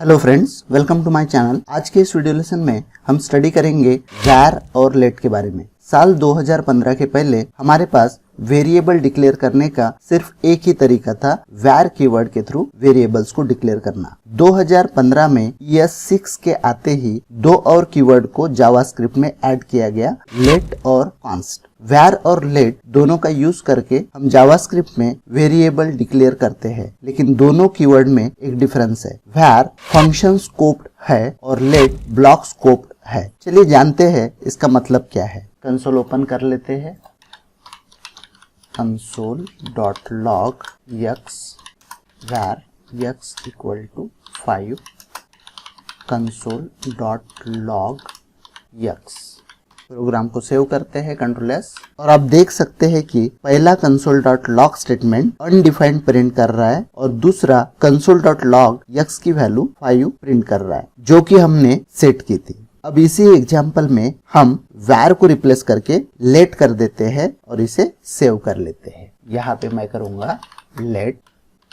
Hello friends, welcome to my channel. आज के इस वीडियो लेसन में हम स्टडी करेंगे var और let के बारे में। साल 2015 के पहले हमारे पास वेरिएबल डिक्लेयर करने का सिर्फ एक ही तरीका था, var कीवर्ड के थ्रू वेरिएबल्स को डिक्लेयर करना। 2015 में ES6 के आते ही दो और कीवर्ड को जावास्क्रिप्ट में ऐड किया गया, let और const। var और let दोनों का यूज करके हम जावास्क्रिप्ट में वेरिएबल डिक्लेयर करते हैं, लेकिन दोनों कीवर्ड में एक डिफरेंस है। var फंक्शन स्कोप्ड है और let ब्लॉक स्कोप्ड है। चलिए जानते हैं इसका मतलब क्या है। कंसोल ओपन कर लेते हैं। console.log x var x equal to 5 console.log x। Programme को सेव करते हैं, Ctrl+S, और आप देख सकते हैं कि पहला console.log स्टेटमेंट अनडिफाइंड प्रिंट कर रहा है और दूसरा console.log x की वैल्यू 5 प्रिंट कर रहा है, जो कि हमने सेट की थी। अब इसी एग्जाम्पल में हम var को रिप्लेस करके let कर देते हैं और इसे सेव कर लेते हैं। यहाँ पे मैं करूंगा let,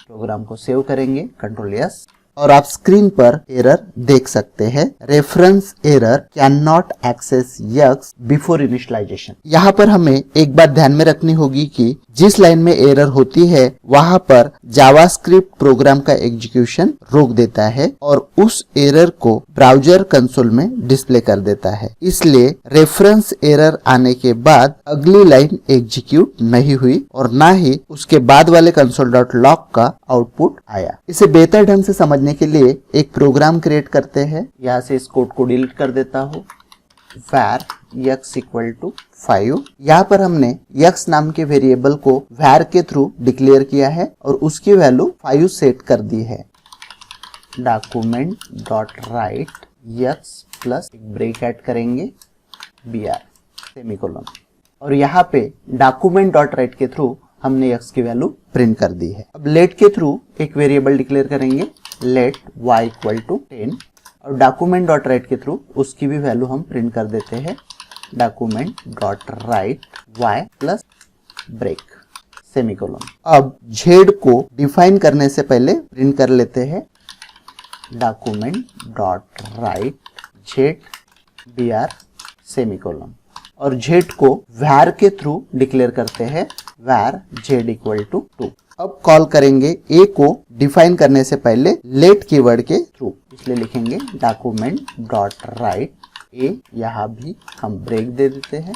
प्रोग्राम को सेव करेंगे, Ctrl+S, और आप स्क्रीन पर एरर देख सकते हैं, reference error cannot access x before initialization. यहाँ पर हमें एक बात ध्यान में रखनी होगी कि जिस लाइन में एरर होती है वहाँ पर जावास्क्रिप्ट प्रोग्राम का एग्जीक्यूशन रोक देता है और उस एरर को ब्राउजर कंसोल में डिस्प्ले कर देता है। इसलिए रेफरेंस एरर आने के बाद अगली लाइन एग्जीक्यूट नहीं हुई और ना ही उसके बाद वाले console.log का आउटपुट आया। इसे बेहतर ढंग से समझने के लिए एक प्रोग्राम क्रिएट करते हैं। यहाँ से इस कोड को डिलीट कर देता हूँ। var x equal to 5। यहाँ पर हमने x नाम के वेरिएबल को var के थ्रू डिक्लेयर किया है और उसकी वैल्यू 5 सेट कर दी है। Document dot write x plus एक ब्रेक ऐड करेंगे br सेमीकोलन, और यहाँ पे डॉक्यूमेंट डॉट राइट के थ्रू हमने x की वैल्यू प्रिंट कर दी है। अब let के थ्रू एक वेरिएबल डिक्लेयर करेंगे, let y इक्वल टू 10, और डॉक्यूमेंट डॉट राइट के थ्रू उसकी भी वैल्यू हम प्रिंट कर देते हैं, document dot write y plus break semicolon. अब z को डिफाइन करने से पहले प्रिंट कर लेते हैं, document dot right z br semicolon, और z को var के थ्रू डिक्लेयर करते हैं, var z इक्वल टू 2। अब कॉल करेंगे a को डिफाइन करने से पहले let कीवर्ड के थ्रू, इसलिए लिखेंगे डॉक्यूमेंट डॉट राइट a, यहाँ भी हम ब्रेक दे देते हैं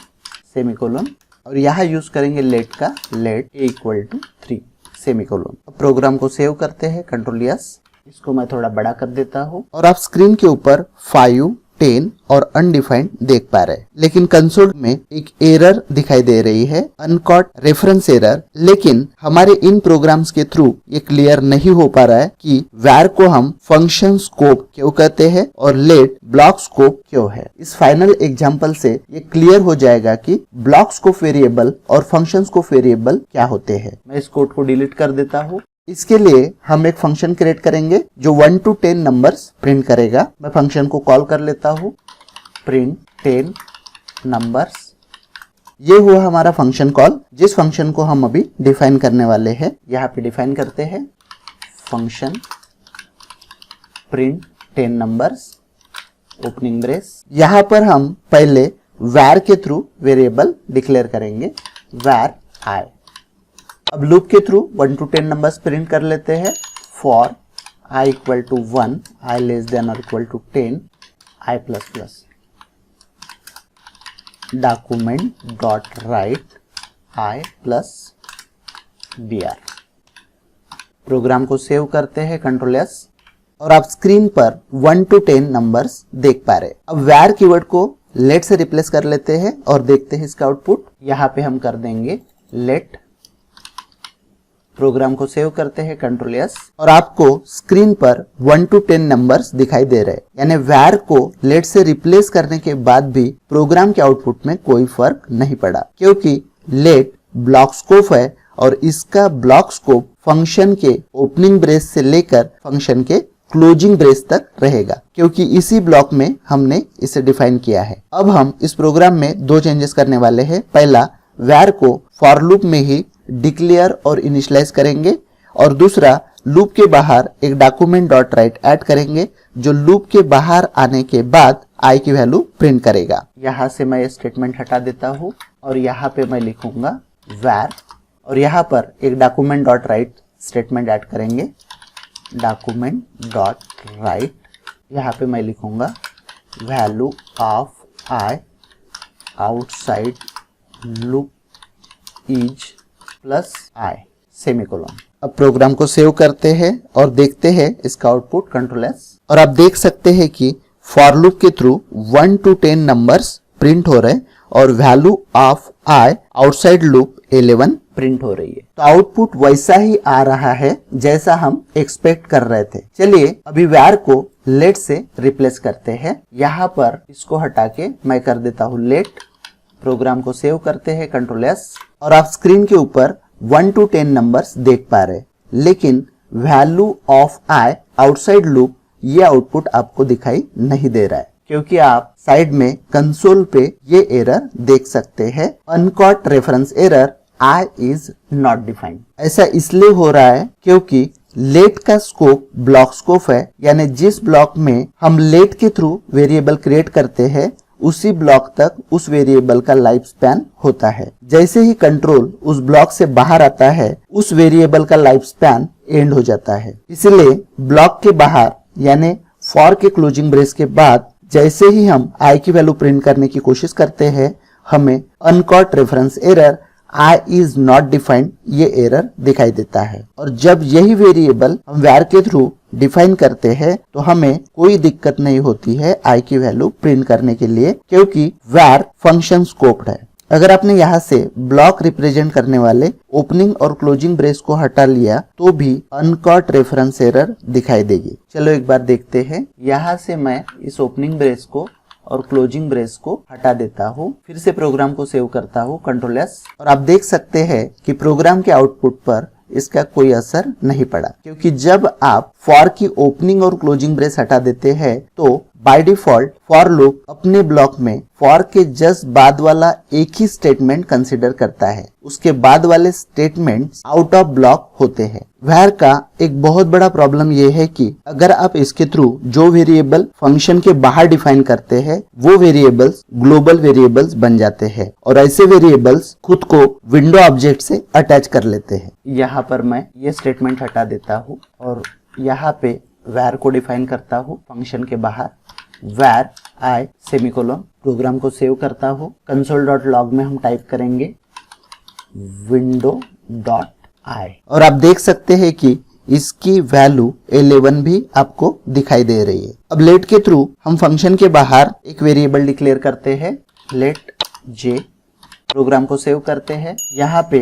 सेमीकोलन, और यहाँ यूज करेंगे let का, let a equal to 3 semicolon. अब प्रोग्राम को सेव करते हैं, Ctrl+S, इसको मैं थोड़ा बड़ा कर देता हूँ, और आप स्क्रीन के ऊपर 5, 10 और अनडिफाइंड देख पा रहे हैं, लेकिन कंसोल में एक एरर दिखाई दे रही है, अनकॉट रेफरेंस एरर। लेकिन हमारे इन प्रोग्राम्स के थ्रू ये क्लियर नहीं हो पा रहा है कि var को हम फंक्शन स्कोप क्यों कहते हैं और let ब्लॉक स्कोप क्यों है। इस फाइनल एग्जांपल से ये क्लियर हो जाएगा कि ब्लॉक स्कोप वेरिएबल और फंक्शन स्कोप वेरिएबल क्या होते हैं। मैं इस कोड को डिलीट कर देता हूँ। इसके लिए हम एक फंक्शन क्रिएट करेंगे जो 1 to 10 नंबर्स प्रिंट करेगा। मैं फंक्शन को कॉल कर लेता हूँ, प्रिंट 10 नंबर्स। ये हुआ हमारा फंक्शन कॉल, जिस फंक्शन को हम अभी डिफाइन करने वाले हैं। यहाँ पे डिफाइन करते हैं function print 10 numbers opening brace. यहाँ पर हम पहले var के थ्रू वेरिएबल डिक्लेयर करेंगे, var i। अब लूप के थ्रू 1 to 10 नंबर्स प्रिंट कर लेते हैं, for i equal to 1, i less than or equal to 10, i plus plus, document dot write i plus br। Program को save करते हैं, Ctrl+S, और आप स्क्रीन पर 1 to 10 नंबर्स देख पा रहे। अब var कीवर्ड को let से रिप्लेस कर लेते हैं और देखते हैं इसका आउटपुट। यहाँ पे हम कर देंगे let, प्रोग्राम को सेव करते हैं, Ctrl+S, और आपको स्क्रीन पर 1 to 10 नंबर्स दिखाई दे रहे हैं। यानी var को let से रिप्लेस करने के बाद भी प्रोग्राम के आउटपुट में कोई फर्क नहीं पड़ा, क्योंकि let ब्लॉक स्कोप है और इसका ब्लॉक स्कोप फंक्शन के ओपनिंग ब्रेस से लेकर फंक्शन के क्लोजिंग ब्रेस तक रहेगा, क्योंकि इसी ब्लॉक में हमने इसे डिफाइन किया है। अब हम इस प्रोग्राम में दो चेंजेस करने वाले हैं। पहला, var को फॉर लूप में ही डिक्लेयर और इनिशियलाइज करेंगे और दूसरा लूप के बाहर एक डॉक्यूमेंट डॉट राइट ऐड करेंगे जो लूप के बाहर आने के बाद आई की वैल्यू प्रिंट करेगा। यहाँ से मैं ये स्टेटमेंट हटा देता हूँ और यहाँ पे मैं लिखूंगा var और यहाँ पर एक document dot right statement add करेंगे। डॉक्यूमेंट डॉट राइट यहाँ पे मैं लिखूंगा value of I outside loop is plus I semicolon. अब प्रोग्राम को सेव करते हैं और देखते हैं इसका आउटपुट कंट्रोल एस। और आप देख सकते हैं कि फॉर लूप के थ्रू 1 to 10 नंबर्स प्रिंट हो रहे और value of I outside loop 11 print हो रही है। तो आउटपुट वैसा ही आ रहा है जैसा हम एक्सपेक्ट कर रहे थे। चलिए अभी var को let से रिप्लेस करते हैं। यहाँ पर इसको हटा के मैं कर देता हूँ let। प्रोग्राम को सेव करते हैं कंट्रोल एस और आप स्क्रीन के ऊपर 1 to 10 नंबर्स देख पा रहे, लेकिन value of I outside loop ये आउटपुट आपको दिखाई नहीं दे रहा है क्योंकि आप साइड में कंसोल पे ये एरर देख सकते हैं, uncaught reference error I is not defined. ऐसा इसलिए हो रहा है क्योंकि लेट का स्कोप ब्लॉक स्कोप है, यानी जिस ब्लॉक में हम लेट के थ्रू वेरिएबल क्रिएट करते हैं उसी ब्लॉक तक उस वेरिएबल का लाइफ स्पैन होता है। जैसे ही कंट्रोल उस ब्लॉक से बाहर आता है उस वेरिएबल का लाइफ स्पैन एंड हो जाता है। इसलिए ब्लॉक के बाहर यानी फॉर के क्लोजिंग ब्रेस के बाद जैसे ही हम आई की वैल्यू प्रिंट करने की कोशिश करते हैं हमें uncaught reference error I is not defined ये एरर दिखाई देता है। और जब यही वेरिएबल हम var के थ्रू डिफाइन करते हैं तो हमें कोई दिक्कत नहीं होती है आई की वैल्यू प्रिंट करने के लिए क्योंकि var फंक्शन स्कोप्ड है। अगर आपने यहाँ से ब्लॉक रिप्रेजेंट करने वाले ओपनिंग और क्लोजिंग ब्रेस को हटा लिया तो भी अनकॉट रेफरेंस एरर दिखाई देगी। चलो एक बार देखते हैं। यहाँ से मैं इस ओपनिंग ब्रेस को और क्लोजिंग ब्रेस को हटा देता हूँ। फिर से प्रोग्राम को सेव करता हूँ कंट्रोल एस और आप देख सकते हैं कि प्रोग्राम के आउटपुट पर इसका कोई असर नहीं पड़ा क्योंकि जब आप फॉर की ओपनिंग और क्लोजिंग ब्रेस हटा देते हैं तो बाय डिफॉल्ट फॉर लूप अपने ब्लॉक में फॉर के जस्ट बाद वाला एक ही स्टेटमेंट कंसीडर करता है, उसके बाद वाले स्टेटमेंट्स आउट ऑफ ब्लॉक होते हैं। var का एक बहुत बड़ा प्रॉब्लम यह है कि अगर आप इसके थ्रू जो वेरिएबल फंक्शन के बाहर डिफाइन करते हैं वो वेरिएबल्स ग्लोबल वेरिएबल्स बन जाते हैं और ऐसे वेरिएबल्स खुद को विंडो ऑब्जेक्ट से अटैच कर लेते हैं। यहाँ पर मैं ये स्टेटमेंट हटा देता हूँ और यहाँ पे var को डिफाइन करता हूँ फंक्शन के बाहर var i सेमीकोलन। प्रोग्राम को सेव करता हूँ। console.log में हम टाइप करेंगे window.i और आप देख सकते हैं कि इसकी वैल्यू 11 भी आपको दिखाई दे रही है। अब लेट के थ्रू हम फंक्शन के बाहर एक वेरिएबल डिक्लेयर करते हैं लेट j। प्रोग्राम को सेव करते हैं। यहाँ पे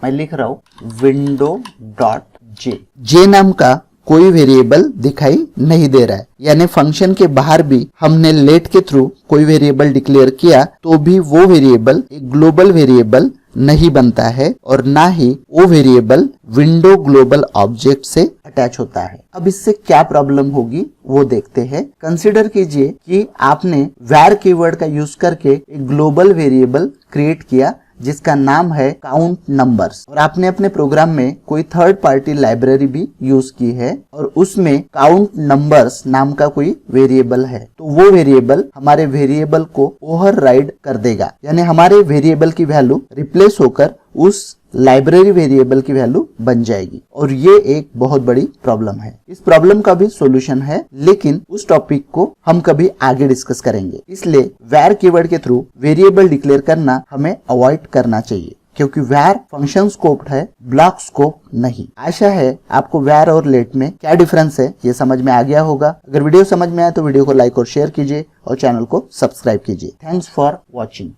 मैं लिख रहा हूँ window.j। j नाम का कोई वेरिएबल दिखाई नहीं दे रहा है, यानी फंक्शन के बाहर भी हमने लेट के थ्रू कोई वेरिएबल डिक्लेयर किया तो भी वो वेरिएबल एक ग्लोबल वेरिएबल नहीं बनता है और ना ही वो वेरिएबल विंडो ग्लोबल ऑब्जेक्ट से अटैच होता है। अब इससे क्या प्रॉब्लम होगी वो देखते हैं। कंसीडर कीजिए कि आपने var कीवर्ड का यूज करके एक ग्लोबल वेरिएबल क्रिएट किया जिसका नाम है काउंट नंबर्स और आपने अपने प्रोग्राम में कोई थर्ड पार्टी लाइब्रेरी भी यूज की है और उसमें काउंट नंबर्स नाम का कोई वेरिएबल है, तो वो वेरिएबल हमारे वेरिएबल को ओवरराइड कर देगा, यानी हमारे वेरिएबल की वैल्यू रिप्लेस होकर उस लाइब्रेरी वेरिएबल की वैल्यू बन जाएगी और ये एक बहुत बड़ी प्रॉब्लम है। इस प्रॉब्लम का भी सॉल्यूशन है लेकिन उस टॉपिक को हम कभी आगे डिस्कस करेंगे। इसलिए var कीवर्ड के थ्रू वेरिएबल डिक्लेयर करना हमें अवॉइड करना चाहिए क्योंकि var फंक्शन स्कोप्ड है, ब्लॉक स्कोप नहीं। आशा है आपको var और लेट में क्या डिफरेंस है ये समझ में आ गया होगा। अगर वीडियो समझ में आए तो वीडियो को लाइक और शेयर कीजिए और चैनल को सब्सक्राइब कीजिए। Thanks for watching.